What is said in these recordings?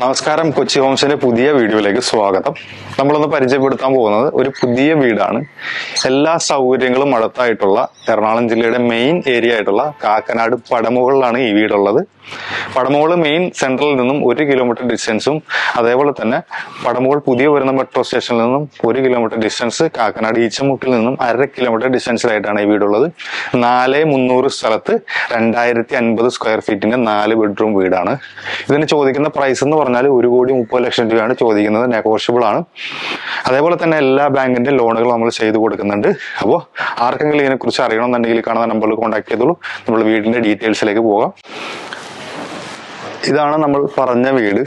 നമസ്കാരം, കൊച്ചി ഹോംസിന്റെ പുതിയ വീഡിയോയിലേക്ക് സ്വാഗതം. നമ്മളൊന്ന് പരിചയപ്പെടുത്താൻ പോകുന്നത് ഒരു പുതിയ വീടാണ്. എല്ലാ സൗകര്യങ്ങളും അടുത്തായിട്ടുള്ള എറണാകുളം ജില്ലയുടെ മെയിൻ ഏരിയ ആയിട്ടുള്ള കാക്കനാട് പടമുകളിലാണ് ഈ വീടുള്ളത്. പടമുകൾ മെയിൻ സെൻട്രലിൽ നിന്നും 1 കിലോമീറ്റർ ഡിസ്റ്റൻസും, അതേപോലെ തന്നെ പടമുകൾ പുതിയ വരുന്ന മെട്രോ സ്റ്റേഷനിൽ നിന്നും 1 കിലോമീറ്റർ ഡിസ്റ്റൻസ്, കാക്കനാട് ഈച്ചമുക്കിൽ നിന്നും 1/2 കിലോമീറ്റർ ഡിസ്റ്റൻസിലായിട്ടാണ് ഈ വീടുള്ളത്. 4,300 സ്ഥലത്ത് 2050 സ്ക്വയർ ഫീറ്റിന്റെ 4 ബെഡ്റൂം വീടാണ്. ഇതിന് ചോദിക്കുന്ന പ്രൈസ് എന്ന് പറഞ്ഞാൽ 1,30,00,000 രൂപയാണ് ചോദിക്കുന്നത്. നെഗോഷ്യബിൾ ആണ്. അതേപോലെ തന്നെ എല്ലാ ബാങ്കിന്റെ ലോണുകൾ നമ്മൾ ചെയ്തു കൊടുക്കുന്നുണ്ട്. അപ്പോൾ ആർക്കെങ്കിലും ഇതിനെക്കുറിച്ച് അറിയണമെന്നുണ്ടെങ്കിൽ കാണുന്ന നമ്പറിൽ കോൺടാക്ട് ചെയ്തോളൂ. നമ്മൾ വീടിന്റെ ഡീറ്റെയിൽസിലേക്ക് പോകാം. ഇതാണ് നമ്മൾ പറഞ്ഞ വീട്.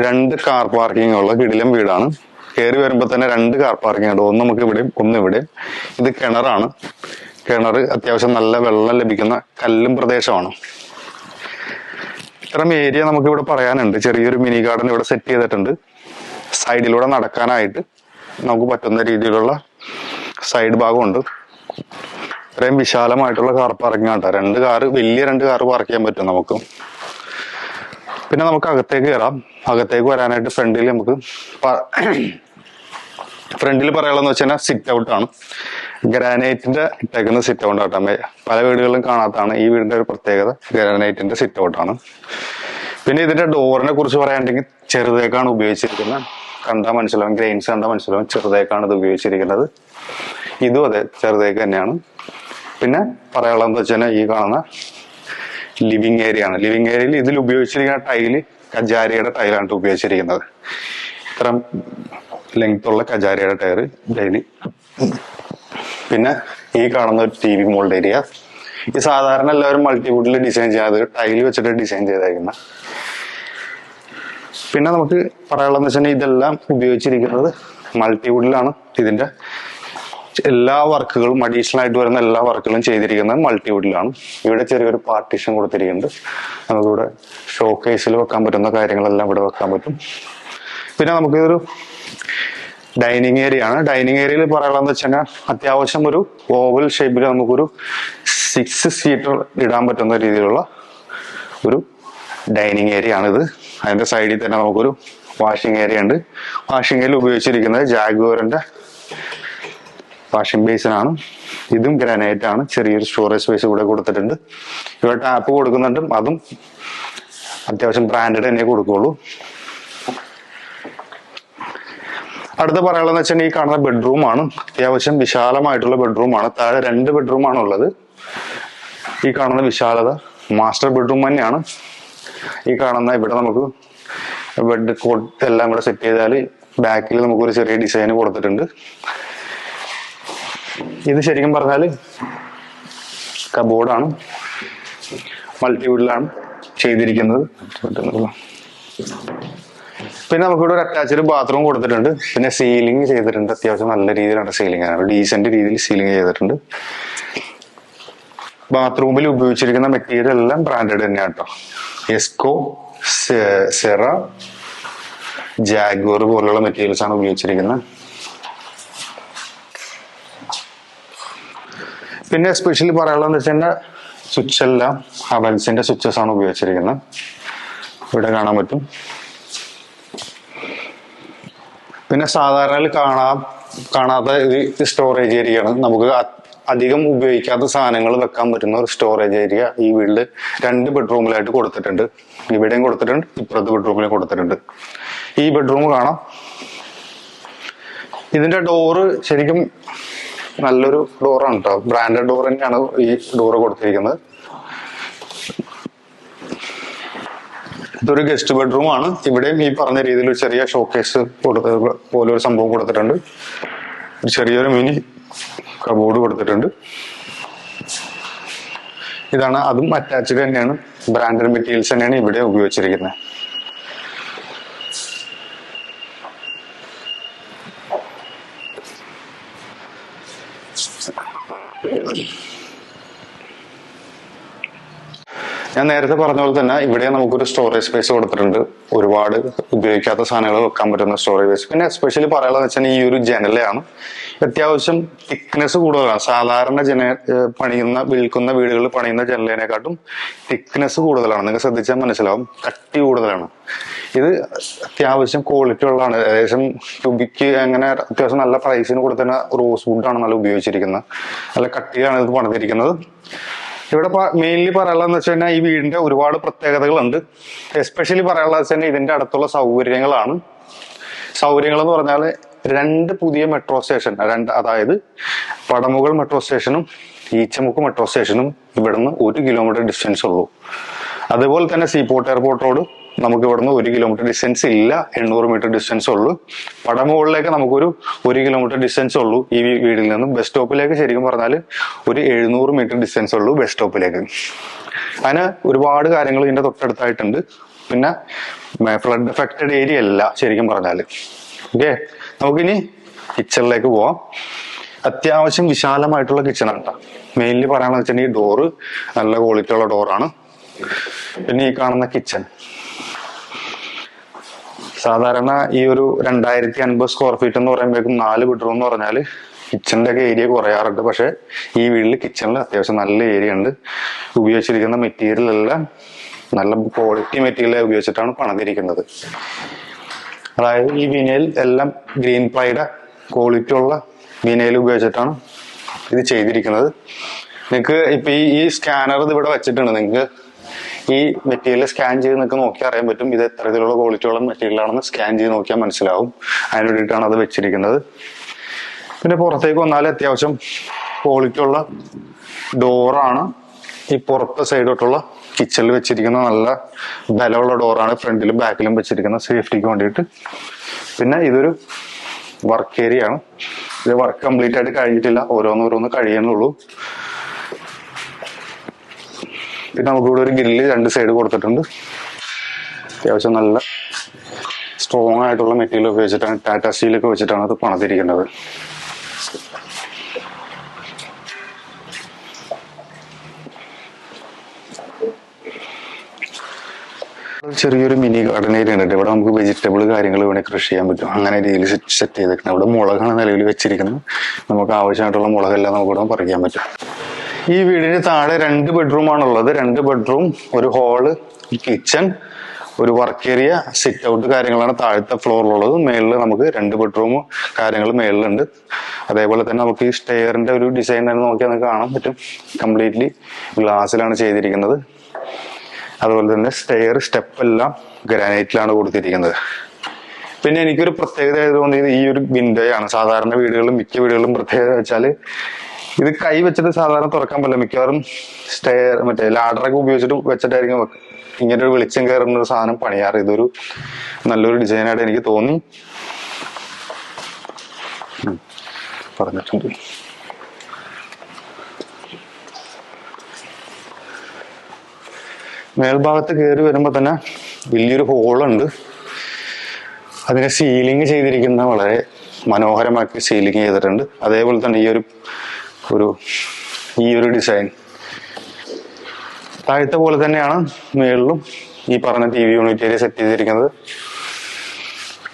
2 കാർ പാർക്കിംഗ് ഉള്ള കിടിലം വീടാണ്. കയറി വരുമ്പോൾ തന്നെ 2 കാർ പാർക്കിംഗ് ഉണ്ട്. ഒന്ന് നമുക്ക് ഇവിടെയും ഒന്ന് ഇവിടെ. ഇത് കിണറാണ്. കിണർ അത്യാവശ്യം നല്ല വെള്ളം ലഭിക്കുന്ന കല്ലും പ്രദേശമാണ്. ഇത്തരം ഏരിയ നമുക്ക് ഇവിടെ പറയാനുണ്ട്. ചെറിയൊരു മിനി ഗാർഡൻ ഇവിടെ സെറ്റ് ചെയ്തിട്ടുണ്ട്. സൈഡിലൂടെ നടക്കാനായിട്ട് നമുക്ക് പറ്റുന്ന രീതിയിലുള്ള സൈഡ് ഭാഗമുണ്ട്. ഇത്രയും വിശാലമായിട്ടുള്ള കാർ പാർക്കിംഗ് ആണ്. 2 കാർ പാർക്ക് ചെയ്യാൻ പറ്റും നമുക്ക്. പിന്നെ നമുക്ക് അകത്തേക്ക് കയറാം. അകത്തേക്ക് വരാനായിട്ട് ഫ്രണ്ടിൽ പറയാനുള്ളതെന്ന് വെച്ചാൽ സിറ്റ് ഔട്ട് ആണ്. ഗ്രാനൈറ്റിന്റെ ഇട്ടേക്കുന്ന സിറ്റ് ഔട്ട് ആട്ടോ. പല വീടുകളിലും കാണാത്തതാണ്. ഈ വീടിന്റെ ഒരു പ്രത്യേകത ഗ്രാനൈറ്റിന്റെ സിറ്റ് ഔട്ട് ആണ്. പിന്നെ ഇതിന്റെ ഡോറിനെ കുറിച്ച് പറയാനുണ്ടെങ്കിൽ ചെറുതേക്കാണ് ഉപയോഗിച്ചിരിക്കുന്നത്. കണ്ടാൽ മനസ്സിലാവും, ഗ്രെയിൻസ് കണ്ടാൽ മനസ്സിലാവും, ചെറുതേക്കാണ് ഇത് ഉപയോഗിച്ചിരിക്കുന്നത്. ഇതും അതെ, ചെറുതേക്ക് തന്നെയാണ്. പിന്നെ പറയാനുള്ളതെന്ന് വെച്ചാൽ ഈ കാണുന്ന ലിവിങ് ഏരിയ ആണ്. ലിവിങ് ഏരിയയിൽ ഇതിൽ ഉപയോഗിച്ചിരിക്കുന്ന ടൈല് കജാരിയുടെ ടൈലാണ് ഉപയോഗിച്ചിരിക്കുന്നത്. ഇത്ര ലെങ്ത് ഉള്ള കജാരിയുടെ ടയർ ഡെയിലി. പിന്നെ ഈ കാണുന്ന ഒരു TV മോൾഡ് ഏരിയ. ഈ സാധാരണ എല്ലാവരും മൾട്ടിവുഡിൽ ഡിസൈൻ ചെയ്യാതെ ടൈല് വെച്ചിട്ട് ഡിസൈൻ ചെയ്തേക്കുന്ന. പിന്നെ നമുക്ക് പറയാനുള്ളതെന്ന് വെച്ചാൽ ഇതെല്ലാം ഉപയോഗിച്ചിരിക്കുന്നത് മൾട്ടിവുഡിലാണ്. ഇതിന്റെ എല്ലാ വർക്കുകളും അഡീഷണൽ ആയിട്ട് വരുന്ന എല്ലാ വർക്കുകളും ചെയ്തിരിക്കുന്നത് മൾട്ടിവുഡിലാണ്. ഇവിടെ ചെറിയൊരു പാർട്ടീഷൻ കൊടുത്തിരിക്കുന്നുണ്ട്. നമുക്കിവിടെ ഷോക്കേസിൽ വെക്കാൻ പറ്റുന്ന കാര്യങ്ങളെല്ലാം ഇവിടെ വെക്കാൻ പറ്റും. പിന്നെ നമുക്കിതൊരു ഡൈനിങ് ഏരിയ ആണ്. ഡൈനിങ് ഏരിയയിൽ പറയാനുള്ളതെന്ന് വെച്ചാൽ അത്യാവശ്യം ഒരു ഓവൽ ഷേപ്പിൽ നമുക്കൊരു 6 സീറ്റർ ഇടാൻ പറ്റുന്ന രീതിയിലുള്ള ഒരു ഡൈനിങ് ഏരിയ ആണിത്. അതിന്റെ സൈഡിൽ തന്നെ നമുക്കൊരു വാഷിംഗ് ഏരിയ ഉണ്ട്. വാഷിംഗ് ഏരിയയിൽ ഉപയോഗിച്ചിരിക്കുന്നത് ജാഗ്വറിന്റെ വാഷിംഗ് ബേസിനാണ്. ഇതും ഗ്രാനൈറ്റ് ആണ്. ചെറിയൊരു സ്റ്റോറേജ് സ്പേസ് ഇവിടെ കൊടുത്തിട്ടുണ്ട്. ഇവിടെ ടാപ്പ് കൊടുക്കുന്നുണ്ട്. അതും അത്യാവശ്യം ബ്രാൻഡഡ് തന്നെ കൊടുക്കുള്ളൂ. അടുത്ത പറയാനുള്ളതെന്ന് വെച്ചാൽ ഈ കാണുന്ന ബെഡ്റൂം ആണ്. അത്യാവശ്യം വിശാലമായിട്ടുള്ള ബെഡ്റൂം ആണ്. താഴെ 2 ബെഡ്റൂം ആണ് ഉള്ളത്. ഈ കാണുന്ന വിശാലത മാസ്റ്റർ ബെഡ്റൂം തന്നെയാണ്. ഈ കാണുന്ന ഇവിടെ നമുക്ക് ബെഡ് കോട്ട് എല്ലാം ഇവിടെ സെറ്റ് ചെയ്താൽ ബാക്കിൽ നമുക്കൊരു ചെറിയ ഡിസൈൻ കൊടുത്തിട്ടുണ്ട്. ഇത് ശരിക്കും പറഞ്ഞാൽ കബോർഡാണ്. മൾട്ടിവുഡിലാണ് ചെയ്തിരിക്കുന്നത്. പിന്നെ നമുക്കിവിടെ ഒരു അറ്റാച്ച്ഡ് ബാത്റൂം കൊടുത്തിട്ടുണ്ട്. പിന്നെ സീലിംഗ് ചെയ്തിട്ടുണ്ട്. അത്യാവശ്യം നല്ല രീതിയിലാണ് സീലിംഗ് ആണ്. ഡീസന്റ് രീതിയിൽ സീലിംഗ് ചെയ്തിട്ടുണ്ട്. ബാത്റൂമിൽ ഉപയോഗിച്ചിരിക്കുന്ന മെറ്റീരിയൽ എല്ലാം ബ്രാൻഡഡ് തന്നെയാണ് കേട്ടോ. എസ്കോ, സെറ, ജാഗ്വർ പോലുള്ള മെറ്റീരിയൽസ് ആണ് ഉപയോഗിച്ചിരിക്കുന്നത്. പിന്നെ എസ്പെഷ്യലി പറയാനുള്ളതെന്ന് വെച്ചാൽ സ്വിച്ച് എല്ലാം ഹവൽസിന്റെ സ്വിച്ചസ് ആണ് ഉപയോഗിച്ചിരിക്കുന്നത്. ഇവിടെ കാണാൻ പറ്റും. പിന്നെ സാധാരണ കാണാത്ത സ്റ്റോറേജ് ഏരിയ ആണ്. നമുക്ക് അധികം ഉപയോഗിക്കാത്ത സാധനങ്ങൾ വെക്കാൻ പറ്റുന്ന ഒരു സ്റ്റോറേജ് ഏരിയ ഈ വീട്ടിൽ 2 ബെഡ്റൂമിലായിട്ട് കൊടുത്തിട്ടുണ്ട്. ഇവിടെയും കൊടുത്തിട്ടുണ്ട്, ഇപ്പുറത്തെ ബെഡ്റൂമിലും കൊടുത്തിട്ടുണ്ട്. ഈ ബെഡ്റൂം കാണാം. ഇതിന്റെ ഡോറ് ശരിക്കും നല്ലൊരു ഡോറാണ് കേട്ടോ. ബ്രാൻഡഡ് ഡോർ തന്നെയാണ് ഈ ഡോറ് കൊടുത്തിരിക്കുന്നത്. ഇതൊരു ഗസ്റ്റ് ബെഡ്റൂം ആണ്. ഇവിടെയും ഈ പറഞ്ഞ രീതിയിൽ ഒരു ചെറിയ ഷോക്കേസ് പോലെ ഒരു സംഭവം കൊടുത്തിട്ടുണ്ട്. ഒരു ചെറിയൊരു മിനി കബോർഡ് കൊടുത്തിട്ടുണ്ട്. ഇതാണ്, അതും അറ്റാച്ച്ഡ് തന്നെയാണ്. ബ്രാൻഡഡ് മെറ്റീരിയൽസ് തന്നെയാണ് ഇവിടെ ഉപയോഗിച്ചിരിക്കുന്നത്. ഞാൻ നേരത്തെ പറഞ്ഞ പോലെ തന്നെ ഇവിടെ നമുക്കൊരു സ്റ്റോറേജ് സ്പേസ് കൊടുത്തിട്ടുണ്ട്. ഒരുപാട് ഉപയോഗിക്കാത്ത സാധനങ്ങൾ വെക്കാൻ പറ്റുന്ന സ്റ്റോറേജ് സ്പേസ്. പിന്നെ എസ്പെഷ്യലി പറയാനുള്ളത് വെച്ചാൽ ഈ ഒരു ജനലയാണ്. അത്യാവശ്യം തിക്നെസ് കൂടുതലാണ്. സാധാരണ വിൽക്കുന്ന വീടുകളിൽ പണിയുന്ന ജനലിനെക്കാട്ടും തിക്നെസ് കൂടുതലാണ്. നിങ്ങൾക്ക് ശ്രദ്ധിച്ചാൽ മനസ്സിലാവും, കട്ടി കൂടുതലാണ്. ഇത് അത്യാവശ്യം ക്വാളിറ്റി ഉള്ളതാണ്. ഏകദേശം ക്യൂബിക്ക് അങ്ങനെ അത്യാവശ്യം നല്ല പ്രൈസിന് കൊടുത്തുന്ന റോസ് വുഡാണ് നല്ല ഉപയോഗിച്ചിരിക്കുന്നത്. നല്ല കട്ടിയാണ് ഇത് പണിതിരിക്കുന്നത്. ഇവിടെ മെയിൻലി പറയാനുള്ളതെന്ന് വെച്ച് കഴിഞ്ഞാൽ ഈ വീടിന്റെ ഒരുപാട് പ്രത്യേകതകളുണ്ട്. എസ്പെഷ്യലി പറയാനുള്ളത് വെച്ച് കഴിഞ്ഞാൽ ഇതിന്റെ അടുത്തുള്ള സൗകര്യങ്ങളാണ്. സൗകര്യങ്ങൾ എന്ന് പറഞ്ഞാൽ 2 പുതിയ മെട്രോ സ്റ്റേഷൻ, അതായത് പടമുകൾ മെട്രോ സ്റ്റേഷനും ഈച്ചമുക്ക് മെട്രോ സ്റ്റേഷനും ഇവിടുന്ന് 1 കിലോമീറ്റർ ഡിസ്റ്റൻസ് ഉള്ളൂ. അതുപോലെ തന്നെ സീപോർട്ട് എയർപോർട്ട് റോഡ് നമുക്ക് ഇവിടുന്ന് 1 കിലോമീറ്റർ ഡിസ്റ്റൻസ് ഇല്ല, 800 മീറ്റർ ഡിസ്റ്റൻസ് ഉള്ളൂ. പടമുകളിലേക്ക് നമുക്കൊരു 1 കിലോമീറ്റർ ഡിസ്റ്റൻസ് ഉള്ളൂ ഈ വീടിൽ നിന്നും. ബസ് സ്റ്റോപ്പിലേക്ക് ശരിക്കും പറഞ്ഞാൽ ഒരു 700 മീറ്റർ ഡിസ്റ്റൻസ് ഉള്ളൂ ബസ് സ്റ്റോപ്പിലേക്ക്. അതിന് ഒരുപാട് കാര്യങ്ങൾ ഇതിന്റെ തൊട്ടടുത്തായിട്ടുണ്ട്. പിന്നെ ഫ്ലഡ് എഫക്റ്റഡ് ഏരിയ അല്ല ശരിക്കും പറഞ്ഞാൽ. ഓക്കെ, നമുക്കിനി കിച്ചണിലേക്ക് പോവാം. അത്യാവശ്യം വിശാലമായിട്ടുള്ള കിച്ചണാണ് കേട്ടോ. മെയിൻലി പറയാണെന്ന് വെച്ചിട്ടുണ്ടെങ്കിൽ ഈ ഡോറ് നല്ല ക്വാളിറ്റി ഉള്ള ഡോറാണ്. പിന്നെ ഈ കാണുന്ന കിച്ചൺ സാധാരണ ഈ ഒരു 2050 സ്ക്വയർ ഫീറ്റ് എന്ന് പറയുമ്പോഴേക്കും 4 ബെഡ്റൂം എന്ന് പറഞ്ഞാൽ കിച്ചണിന്റെ ഒക്കെ ഏരിയ കുറയാറുണ്ട്. പക്ഷെ ഈ വീട്ടിൽ കിച്ചണിൽ അത്യാവശ്യം നല്ല ഏരിയ ഉണ്ട്. ഉപയോഗിച്ചിരിക്കുന്ന മെറ്റീരിയൽ എല്ലാം നല്ല ക്വാളിറ്റി മെറ്റീരിയൽ ഉപയോഗിച്ചിട്ടാണ് പണിതിരിക്കുന്നത്. അതായത് ഈ വിനയിൽ എല്ലാം ഗ്രീൻ പ്ലൈയുടെ ക്വാളിറ്റി ഉള്ള വിനയിൽ ഉപയോഗിച്ചിട്ടാണ് ഇത് ചെയ്തിരിക്കുന്നത്. നിങ്ങൾക്ക് ഇപ്പൊ ഈ സ്കാനർ ഇത് ഇവിടെ വെച്ചിട്ടുണ്ട്. നിങ്ങൾക്ക് ഈ മെറ്റീരിയൽ സ്കാൻ ചെയ്ത് നിങ്ങൾക്ക് നോക്കിയാൽ അറിയാൻ പറ്റും ഇത് എത്ര ഇതിലുള്ള ക്വാളിറ്റി ഉള്ള മെറ്റീരിയൽ ആണെന്ന്. സ്കാൻ ചെയ്ത് നോക്കിയാൽ മനസ്സിലാവും. അതിന് വേണ്ടിയിട്ടാണ് അത് വെച്ചിരിക്കുന്നത്. പിന്നെ പുറത്തേക്ക് വന്നാൽ അത്യാവശ്യം ക്വാളിറ്റി ഉള്ള ഡോറാണ് ഈ പുറത്തെ സൈഡോട്ടുള്ള കിച്ചണിൽ വെച്ചിരിക്കുന്ന. നല്ല ബലമുള്ള ഡോറാണ് ഫ്രണ്ടിലും ബാക്കിലും വെച്ചിരിക്കുന്ന സേഫ്റ്റിക്ക് വേണ്ടിയിട്ട്. പിന്നെ ഇതൊരു വർക്ക് ഏരിയ ആണ്. ഇത് വർക്ക് കംപ്ലീറ്റ് ആയിട്ട് കഴിഞ്ഞിട്ടില്ല, ഓരോന്നോരോന്ന് കഴിയുന്നുള്ളൂ. പിന്നെ നമുക്കിവിടെ ഒരു ഗ്രില്ല് 2 സൈഡ് കൊടുത്തിട്ടുണ്ട്. അത്യാവശ്യം നല്ല സ്ട്രോങ് ആയിട്ടുള്ള മെറ്റീരിയൽ ഉപയോഗിച്ചിട്ടാണ്, ടാറ്റ സ്റ്റീലൊക്കെ വെച്ചിട്ടാണ് അത് പണിതിരിക്കുന്നത്. ചെറിയൊരു മിനി ഗാർഡൻ ഏരിയ ഉണ്ട്. ഇവിടെ നമുക്ക് വെജിറ്റബിൾ കാര്യങ്ങൾ വേണമെങ്കിൽ കൃഷി ചെയ്യാൻ പറ്റും. അങ്ങനെ രീതിയിൽ സെറ്റ് ചെയ്തിട്ടുണ്ട്. ഇവിടെ മുളകാണ് നിലവിൽ വെച്ചിരിക്കുന്നത്. നമുക്ക് ആവശ്യമായിട്ടുള്ള മുളകെല്ലാം നമുക്ക് ഇവിടെ പറിക്കാൻ പറ്റും. ഈ വീടിന് താഴെ 2 ബെഡ്റൂമാണുള്ളത്. 2 ബെഡ്റൂം, ഒരു ഹാള്, കിച്ചൺ, ഒരു വർക്ക് ഏരിയ, സിറ്റ് ഔട്ട് കാര്യങ്ങളാണ് താഴത്തെ ഫ്ലോറിലുള്ളത്. മേളിൽ നമുക്ക് 2 ബെഡ്റൂം കാര്യങ്ങൾ മേളിലുണ്ട്. അതേപോലെ തന്നെ നമുക്ക് ഈ സ്റ്റെയറിന്റെ ഒരു ഡിസൈൻ തന്നെ നോക്കിയാൽ നമുക്ക് കാണാൻ പറ്റും. കംപ്ലീറ്റ്ലി ഗ്ലാസ്സിലാണ് ചെയ്തിരിക്കുന്നത്. അതുപോലെ തന്നെ സ്റ്റെപ്പ് എല്ലാം ഗ്രാനൈറ്റിലാണ് കൊടുത്തിരിക്കുന്നത്. പിന്നെ എനിക്കൊരു പ്രത്യേകത തോന്നിയത് ഈ ഒരു വിൻഡോയാണ്. സാധാരണ വീടുകളിലും മിക്ക വീടുകളിലും പ്രത്യേകത വെച്ചാൽ ഇത് കൈ വെച്ചിട്ട് സാധാരണ തുറക്കാൻ പറ്റില്ല. മിക്കവാറും മറ്റേ ലാഡറൊക്കെ ഉപയോഗിച്ചിട്ട് വെച്ചിട്ടായിരിക്കും ഇങ്ങനെ ഒരു വെളിച്ചം കയറുന്ന ഒരു സാധനം പണിയാറ്. ഇതൊരു നല്ലൊരു ഡിസൈനായിട്ട് എനിക്ക് തോന്നി. പറഞ്ഞിട്ടുണ്ട്. മേൽഭാഗത്ത് കയറി വരുമ്പോൾ തന്നെ വലിയൊരു ഹോളുണ്ട്. അതിനെ സീലിംഗ് ചെയ്തിരിക്കുന്ന വളരെ മനോഹരമാക്കി സീലിംഗ് ചെയ്തിട്ടുണ്ട്. അതേപോലെ തന്നെ ഈ ഒരു ഡിസൈൻ താഴത്തെ പോലെ തന്നെയാണ് മേളിലും ഈ പറഞ്ഞ TV യൂണിറ്റ് ഏരിയ സെറ്റ് ചെയ്തിരിക്കുന്നത്.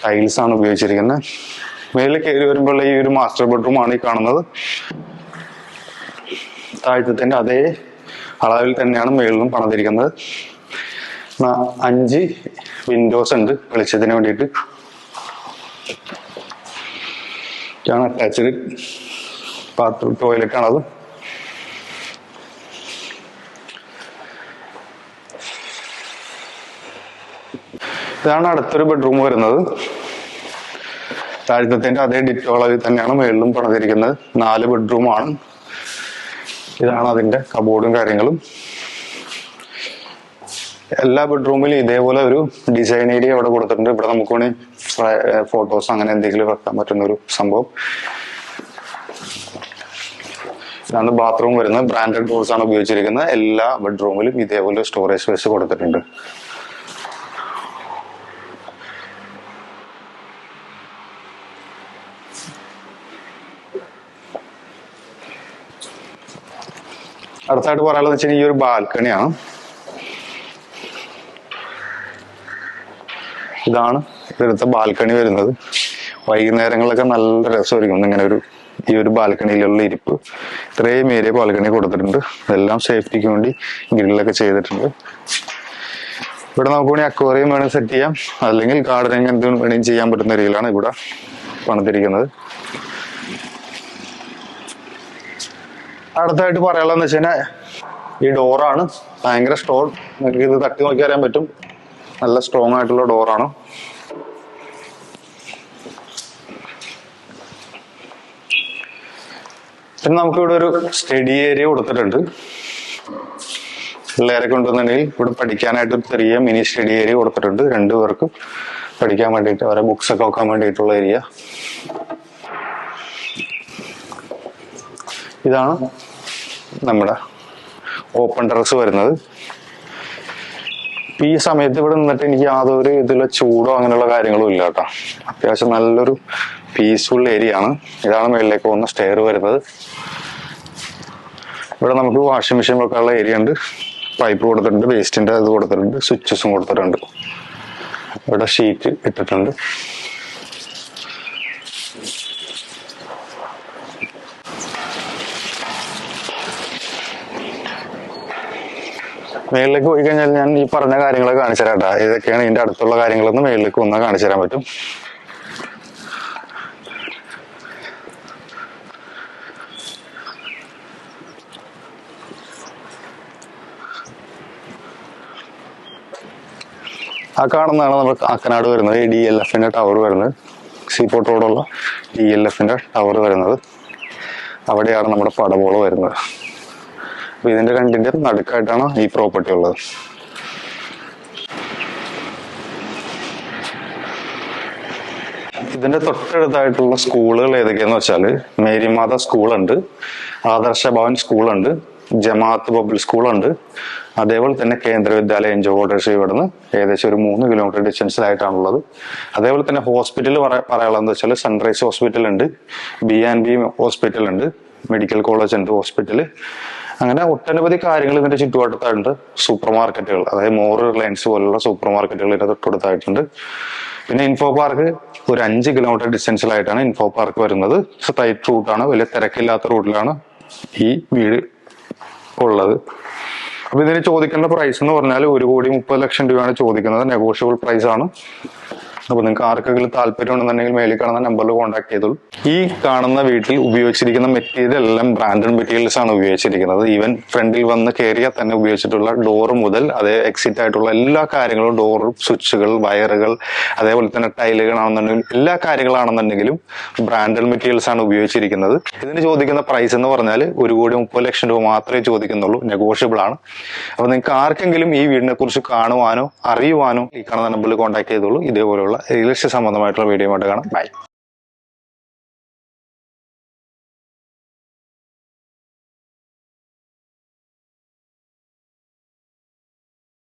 ടൈൽസ് ആണ് ഉപയോഗിച്ചിരിക്കുന്നത്. മേളിൽ കയറി വരുമ്പോൾ ഈ ഒരു മാസ്റ്റർ ബെഡ്റൂം ആണ് ഈ കാണുന്നത്. താഴത്തെ അതേ അളവിൽ തന്നെയാണ് മേളിലും പണിതിരിക്കുന്നത്. 5 വിൻഡോസ് ഉണ്ട് വെളിച്ചത്തിന് വേണ്ടിയിട്ട്. അറ്റാച്ച്ഡ് ബാത്റൂം, ടോയ്ലറ്റ് ആണത്. ഇതാണ് അടുത്തൊരു ബെഡ്റൂം വരുന്നത്. താഴത്തെ അതേ ഡിറ്റോ അളവിൽ തന്നെയാണ് മേളിലും പണിതിരിക്കുന്നത്. 4 ബെഡ്റൂമാണ്. ഇതാണ് അതിന്റെ കബോർഡും കാര്യങ്ങളും. എല്ലാ ബെഡ്റൂമിലും ഇതേപോലെ ഒരു ഡിസൈൻ ഏരിയ ഇവിടെ കൊടുത്തിട്ടുണ്ട്. ഇവിടെ നമുക്ക് വേണമെങ്കിൽ ഫോട്ടോസ് അങ്ങനെ എന്തെങ്കിലും വെക്കാൻ പറ്റുന്ന ഒരു സംഭവം. ഇതാണ് ബാത്റൂം വരുന്നത്. ബ്രാൻഡഡ് ഡോർസ് ആണ് ഉപയോഗിച്ചിരിക്കുന്നത്. എല്ലാ ബെഡ്റൂമിലും ഇതേപോലെ സ്റ്റോറേജ് സ്പേസ് കൊടുത്തിട്ടുണ്ട്. അടുത്തായിട്ട് പറയാനുള്ളത് വെച്ചാൽ ഈ ഒരു ബാൽക്കണിയാണ്. ഇതാണ് ഇവിടുത്തെ ബാൽക്കണി വരുന്നത്. വൈകുന്നേരങ്ങളിലൊക്കെ നല്ല രസമായിരിക്കും ഇങ്ങനെ ഈ ഒരു ബാൽക്കണിയിലുള്ള ഇരിപ്പ്. ഇത്രയും ഏരിയ ബാൽക്കണി കൊടുത്തിട്ടുണ്ട്. ഇതെല്ലാം സേഫ്റ്റിക്ക് വേണ്ടി ഗ്രില്ലൊക്കെ ചെയ്തിട്ടുണ്ട്. ഇവിടെ നമുക്ക് വേണമെങ്കിൽ അക്വേറിയം വേണമെങ്കിൽ സെറ്റ് ചെയ്യാം, അല്ലെങ്കിൽ ഗാർഡനിങ് എന്തും വേണമെങ്കിൽ ചെയ്യാൻ പറ്റുന്ന രീതിയിലാണ് ഇവിടെ പണിതിരിക്കുന്നത്. അടുത്തായിട്ട് പറയാനുള്ളതെന്ന് വെച്ച് കഴിഞ്ഞാൽ ഈ ഡോറാണ്. ഭയങ്കര സ്ട്രോങ്, നിങ്ങൾക്ക് ഇത് തട്ടി നോക്കി അറിയാൻ പറ്റും. നല്ല സ്ട്രോങ് ആയിട്ടുള്ള ഡോറാണ്. പിന്നെ നമുക്ക് ഇവിടെ ഒരു സ്റ്റഡി ഏരിയ കൊടുത്തിട്ടുണ്ട്. പിള്ളേരൊക്കെ ഉണ്ടെന്നുണ്ടെങ്കിൽ ഇവിടെ പഠിക്കാനായിട്ട് ഒരു ചെറിയ മിനി സ്റ്റഡി ഏരിയ കൊടുത്തിട്ടുണ്ട്. 2 പേർക്ക് പഠിക്കാൻ വേണ്ടിയിട്ട്, അവരെ ബുക്സ് ഒക്കെ വെക്കാൻ വേണ്ടിയിട്ടുള്ള ഏരിയ. ഇതാണ് നമ്മുടെ ഓപ്പൺ ടെറസ് വരുന്നത്. ഈ സമയത്ത് ഇവിടെ നിന്നിട്ട് എനിക്ക് യാതൊരു ഇതിലുള്ള ചൂടോ അങ്ങനെയുള്ള കാര്യങ്ങളും ഇല്ല കേട്ടോ. അത്യാവശ്യം നല്ലൊരു പീസ്ഫുൾ ഏരിയ ആണ്. ഇതാണ് മുകളിലേക്ക് പോകുന്ന സ്റ്റെയർ വരുന്നത്. ഇവിടെ നമുക്ക് വാഷിംഗ് മെഷീൻ വെക്കാനുള്ള ഏരിയ ഉണ്ട്. പൈപ്പ് കൊടുത്തിട്ടുണ്ട്, വേസ്റ്റിന്റെ ഇത് കൊടുത്തിട്ടുണ്ട്, സ്വിച്ചസും കൊടുത്തിട്ടുണ്ട്. ഇവിടെ ഷീറ്റ് ഇട്ടിട്ടുണ്ട്. മേളിലേക്ക് പോയി കഴിഞ്ഞാൽ ഞാൻ ഈ പറഞ്ഞ കാര്യങ്ങളൊക്കെ കാണിച്ചു തരാം കേട്ടോ. ഇതൊക്കെയാണ് ഇതിന്റെ അടുത്തുള്ള കാര്യങ്ങളൊന്ന് മേളിലേക്ക് വന്നാൽ കാണിച്ചു തരാൻ പറ്റും. ആ കാണുന്നതാണ് നമ്മുടെ കാക്കനാട് വരുന്നത്, ഈ DLFന്റെ ടവർ വരുന്നത്. സീപോർട്ട് റോഡുള്ള DLFന്റെ ടവർ വരുന്നത്. അവിടെയാണ് നമ്മുടെ പടവോള് വരുന്നത്. അപ്പൊ ഇതിന്റെ രണ്ടിന്റെ നടുക്കായിട്ടാണ് ഈ പ്രോപ്പർട്ടി ഉള്ളത്. ഇതിന്റെ തൊട്ടടുത്തായിട്ടുള്ള സ്കൂളുകൾ ഏതൊക്കെയാന്ന് വെച്ചാൽ മേരിമാത സ്കൂളുണ്ട്, ആദർശ ഭവൻ സ്കൂളുണ്ട്, ജമാഅത്ത് പബ്ലിക് സ്കൂളുണ്ട്, അതേപോലെ തന്നെ കേന്ദ്ര വിദ്യാലയം എൻജോർഡേഴ്സ് ഇവിടുന്ന് ഏകദേശം ഒരു 3 കിലോമീറ്റർ ഡിസ്റ്റൻസിലായിട്ടാണുള്ളത്. അതേപോലെ തന്നെ ഹോസ്പിറ്റൽ പറയാനുള്ളതെന്ന് വെച്ചാൽ സൺറൈസ് ഹോസ്പിറ്റൽ ഉണ്ട്, B&B ഹോസ്പിറ്റൽ ഉണ്ട്, മെഡിക്കൽ കോളേജ് ഉണ്ട്, ഹോസ്പിറ്റല്. അങ്ങനെ ഒട്ടനവധി കാര്യങ്ങൾ ഇതിന്റെ ചുറ്റുവട്ടത്തായിട്ടുണ്ട്. സൂപ്പർ മാർക്കറ്റുകൾ, അതായത് മോർ റിലയൻസ് പോലുള്ള സൂപ്പർ മാർക്കറ്റുകൾ ഇതിന്റെ തൊട്ടടുത്തായിട്ടുണ്ട്. പിന്നെ ഇൻഫോ പാർക്ക് ഒരു 5 കിലോമീറ്റർ ഡിസ്റ്റൻസിലായിട്ടാണ് ഇൻഫോ പാർക്ക് വരുന്നത്. ടൈറ്റ് റൂട്ടാണ്, വലിയ തിരക്കില്ലാത്ത റൂട്ടിലാണ് ഈ വീട് ഉള്ളത്. അപ്പൊ ഇതിന് ചോദിക്കേണ്ട പ്രൈസ് എന്ന് പറഞ്ഞാൽ 1,30,00,000 രൂപയാണ് ചോദിക്കുന്നത്. നെഗോഷ്യബിൾ പ്രൈസ് ആണ്. അപ്പൊ നിങ്ങൾക്ക് ആർക്കെങ്കിലും താല്പര്യം ഉണ്ടെന്നുണ്ടെങ്കിൽ മേലിൽ കാണുന്ന നമ്പറിൽ കോൺടാക്ട് ചെയ്തോളൂ. ഈ കാണുന്ന വീട്ടിൽ ഉപയോഗിച്ചിരിക്കുന്ന മെറ്റീരിയൽ എല്ലാം ബ്രാൻഡഡ് മെറ്റീരിയൽസ് ആണ് ഉപയോഗിച്ചിരിക്കുന്നത്. ഈവൻ ഫ്രണ്ടിൽ വന്ന് കയറിയാൽ തന്നെ ഉപയോഗിച്ചിട്ടുള്ള ഡോർ മുതൽ അതേ എക്സിറ്റ് ആയിട്ടുള്ള എല്ലാ കാര്യങ്ങളും, ഡോർ, സ്വിച്ചുകൾ, വയറുകൾ, അതേപോലെ തന്നെ ടൈലുകളാണെന്നുണ്ടെങ്കിലും എല്ലാ കാര്യങ്ങളാണെന്നുണ്ടെങ്കിലും ബ്രാൻഡഡ് മെറ്റീരിയൽസ് ആണ് ഉപയോഗിച്ചിരിക്കുന്നത്. ഇതിന് ചോദിക്കുന്ന പ്രൈസ് എന്ന് പറഞ്ഞാൽ 1,30,00,000 രൂപ മാത്രമേ ചോദിക്കുന്നുള്ളൂ. നെഗോഷ്യബിൾ ആണ്. അപ്പൊ നിങ്ങൾക്ക് ആർക്കെങ്കിലും ഈ വീടിനെ കുറിച്ച് കാണുവാനോ അറിയുവാനോ ഈ കാണുന്ന നമ്പറിൽ കോൺടാക്ട് ചെയ്തോളൂ. ഇതേപോലെയുള്ള റിയൽ എസ്റ്റേറ്റ് സംബന്ധമായിട്ടുള്ള വീഡിയോ ആയിട്ട് കാണാം. ബൈ.